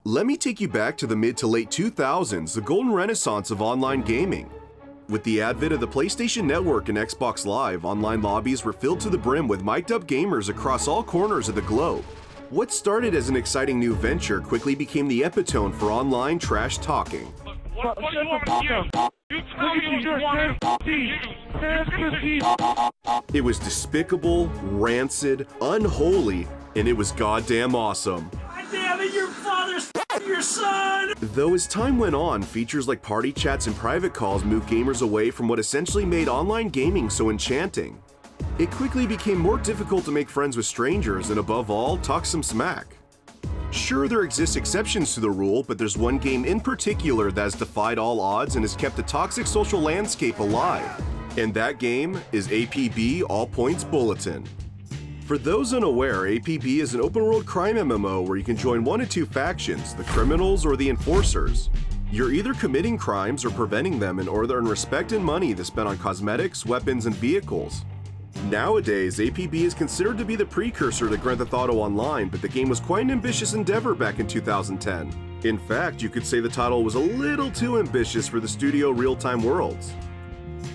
Let me take you back to the mid to late 2000s, the golden renaissance of online gaming. With the advent of the PlayStation Network and Xbox Live, online lobbies were filled to the brim with mic'd-up gamers across all corners of the globe. What started as an exciting new venture quickly became the epitome for online trash talking. It was despicable, rancid, unholy, and it was goddamn awesome. God damn it, your father's your son! Though as time went on, features like party chats and private calls moved gamers away from what essentially made online gaming so enchanting. It quickly became more difficult to make friends with strangers and, above all, talk some smack. Sure, there exist exceptions to the rule, but there's one game in particular that has defied all odds and has kept the toxic social landscape alive. And that game is APB All Points Bulletin. For those unaware, APB is an open-world crime MMO where you can join one of two factions, the criminals or the enforcers. You're either committing crimes or preventing them in order to earn respect and money that's spent on cosmetics, weapons, and vehicles. Nowadays, APB is considered to be the precursor to Grand Theft Auto Online, but the game was quite an ambitious endeavor back in 2010. In fact, you could say the title was a little too ambitious for the studio Real-Time Worlds.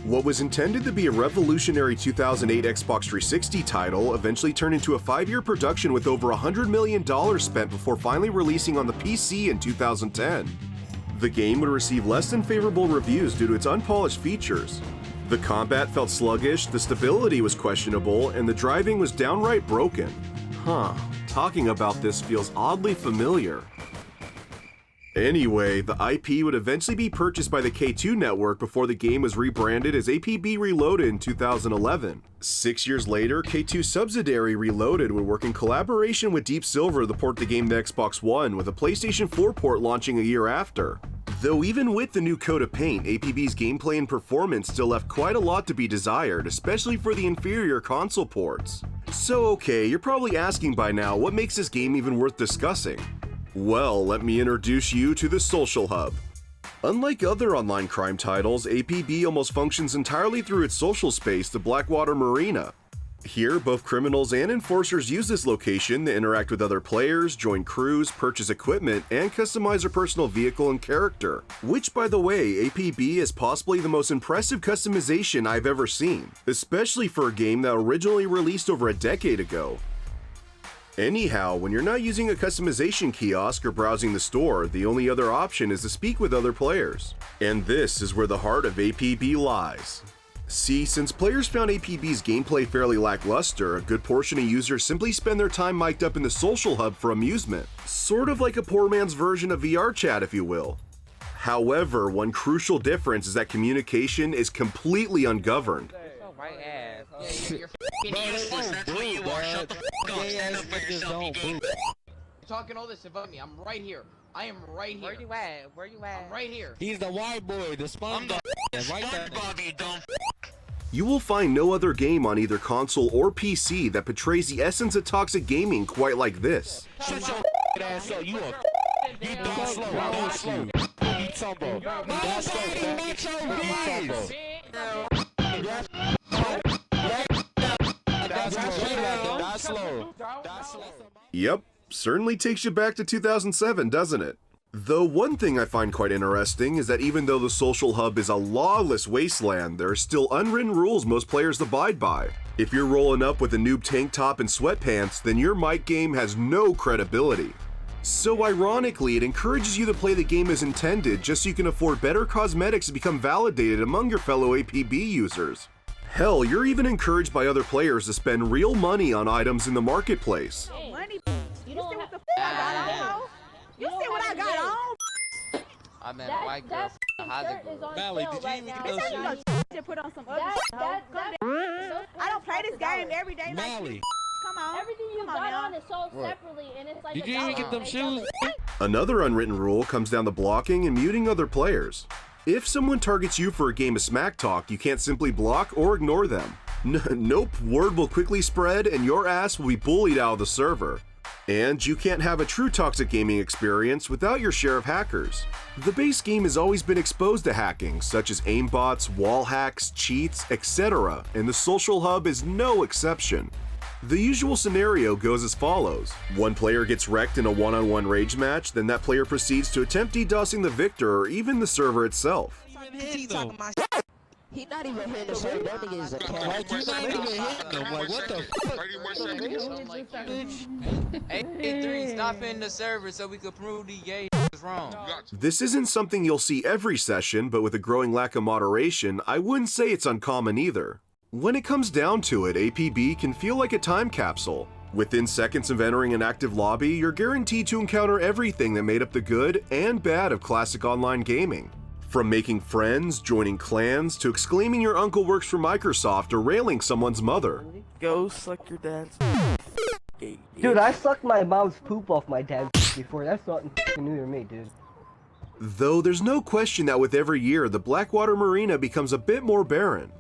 What was intended to be a revolutionary 2008 Xbox 360 title eventually turned into a 5-year production with over $100 million spent before finally releasing on the PC in 2010. The game would receive less than favorable reviews due to its unpolished features. The combat felt sluggish, the stability was questionable, and the driving was downright broken. Talking about this feels oddly familiar. Anyway, the IP would eventually be purchased by the K2 network before the game was rebranded as APB Reloaded in 2011. 6 years later, K2 subsidiary Reloaded would work in collaboration with Deep Silver to port the game to Xbox One, with a PlayStation 4 port launching a year after. Though even with the new coat of paint, APB's gameplay and performance still left quite a lot to be desired, especially for the inferior console ports. So okay, you're probably asking by now, what makes this game even worth discussing? Well, let me introduce you to the Social Hub. Unlike other online crime titles, APB almost functions entirely through its social space, the Blackwater Marina. Here, both criminals and enforcers use this location to interact with other players, join crews, purchase equipment, and customize their personal vehicle and character. Which, by the way, APB is possibly the most impressive customization I've ever seen, especially for a game that originally released over a decade ago. Anyhow, when you're not using a customization kiosk or browsing the store, the only other option is to speak with other players. And this is where the heart of APB lies. See, since players found APB's gameplay fairly lackluster, a good portion of users simply spend their time mic'd up in the Social Hub for amusement. Sort of like a poor man's version of VR chat, if you will. However, one crucial difference is that communication is completely ungoverned. You're f***ing useless, that's what you are, shut the f*** up, stand up for yourself, you game. You're talking all this about me, I'm right here. I am right here. Where you at? Where you at? I'm right here. He's the white boy, the I'm the right there. SpongeBob, you dumb f***. You will find no other game on either console or PC that portrays the essence of toxic gaming quite like this. Shut your ass up, you a you dumb slow, dumb slow. You tumble. That's slow. Yep, certainly takes you back to 2007, doesn't it? Though one thing I find quite interesting is that even though the Social Hub is a lawless wasteland, there are still unwritten rules most players abide by. If you're rolling up with a noob tank top and sweatpants, then your mic game has no credibility. So ironically, it encourages you to play the game as intended just so you can afford better cosmetics to become validated among your fellow APB users. Hell, you're even encouraged by other players to spend real money on items in the marketplace. Money. You see what the f I got on? You see what I got on? I meant a white girl shirt is on Mally, sale did you right even now. get those Bitch, you shoes? gonna put on some other I don't play this game every day like Mally, Come on. Everything you Come on got now. on is sold separately, and it's like did you even get them shoes? Another unwritten rule comes down to blocking and muting other players. If someone targets you for a game of smack talk, you can't simply block or ignore them. Nope, word will quickly spread and your ass will be bullied out of the server. And you can't have a true toxic gaming experience without your share of hackers. The base game has always been exposed to hacking, such as aimbots, wall hacks, cheats, etc., and the Social Hub is no exception. The usual scenario goes as follows. One player gets wrecked in a one-on-one rage match, then that player proceeds to attempt DDoSing the victor or even the server itself. He not even hitting the server. That nigga is a cat. Like, you're not even hitting them. Like, what the fuck? A3, stop hitting the server so we could prove the gay is wrong. This isn't something you'll see every session, but with a growing lack of moderation, I wouldn't say it's uncommon either. When it comes down to it, APB can feel like a time capsule. Within seconds of entering an active lobby, you're guaranteed to encounter everything that made up the good and bad of classic online gaming. From making friends, joining clans, to exclaiming your uncle works for Microsoft or railing someone's mother. Go suck your dad's. Dude, I sucked my mom's poop off my dad's before. That's not new to me, dude. Though there's no question that with every year, the Blackwater Marina becomes a bit more barren.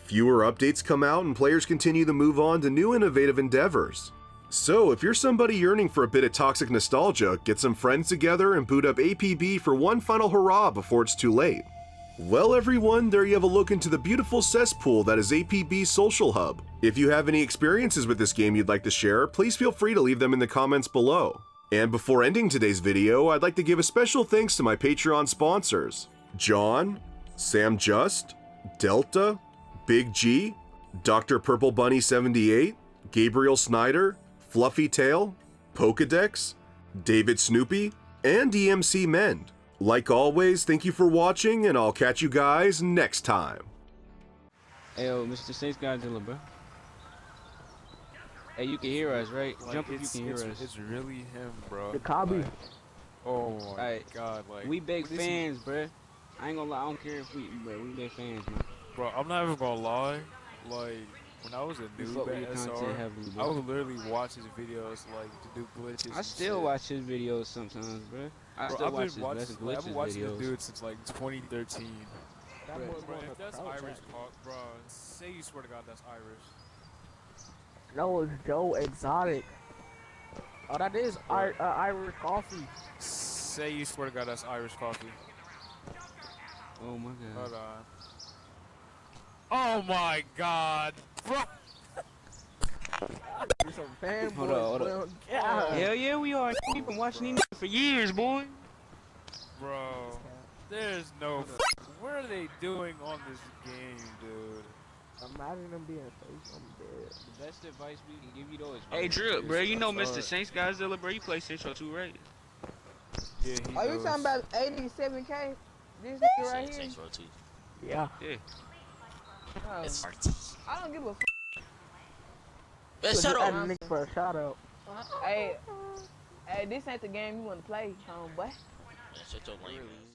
Fewer updates come out and players continue to move on to new innovative endeavors. So if you're somebody yearning for a bit of toxic nostalgia, get some friends together and boot up APB for one final hurrah before it's too late. Well everyone, there you have a look into the beautiful cesspool that is APB's social hub. If you have any experiences with this game you'd like to share, please feel free to leave them in the comments below. And before ending today's video, I'd like to give a special thanks to my Patreon sponsors: John, Sam Just, Delta, Big G, Dr. Purple Bunny 78, Gabriel Snyder, Fluffy Tail, Pokedex, David Snoopy, and DMC Mend. Like always, thank you for watching, and I'll catch you guys next time. Hey, yo, Mr. Saints Godzilla, bro. Hey, you can hear us, right? Like, Jump if you can hear us. It's really him, bro. The Kabi. Like, oh my Alright, god, like we big fans, bro. I ain't gonna lie, I don't care if we big fans, man. Bro, I'm not even gonna lie. Like, when I was a We noob fuck with at your content SR, heavily, I bro. would literally watch his videos like to do glitches. I and still shit. watch his videos sometimes, bro. I Bro, still I've watch been watching, his I've glitches been watching videos. this dude since like 2013. That Bro, boy if that's Irish, bro, say you swear to God that's Irish. No, it's Joe Exotic. Oh, that is Irish coffee. Say you swear to God that's Irish coffee. Oh my god. Hold on. Oh my God, bro. You're some fanboy. Hold on. Yeah. Hell yeah, we are. We've been watching these for years, boy. Bro, there's no. What are they doing on this game, dude? Imagine them being face. I'm dead. The best advice we can give you though is. Hey, Drip, bro, you know Mr. Saints Godzilla, bro. You play Central 2, right? Yeah, he Are you knows. talking about 87K? This nigga right here? Saints Row 2. Yeah. Yeah. Oh, It's RT. I don't give a f. Shut That up. nigga for a shout out. Hey, this ain't the game you want to play, boy. Shut your lame ass.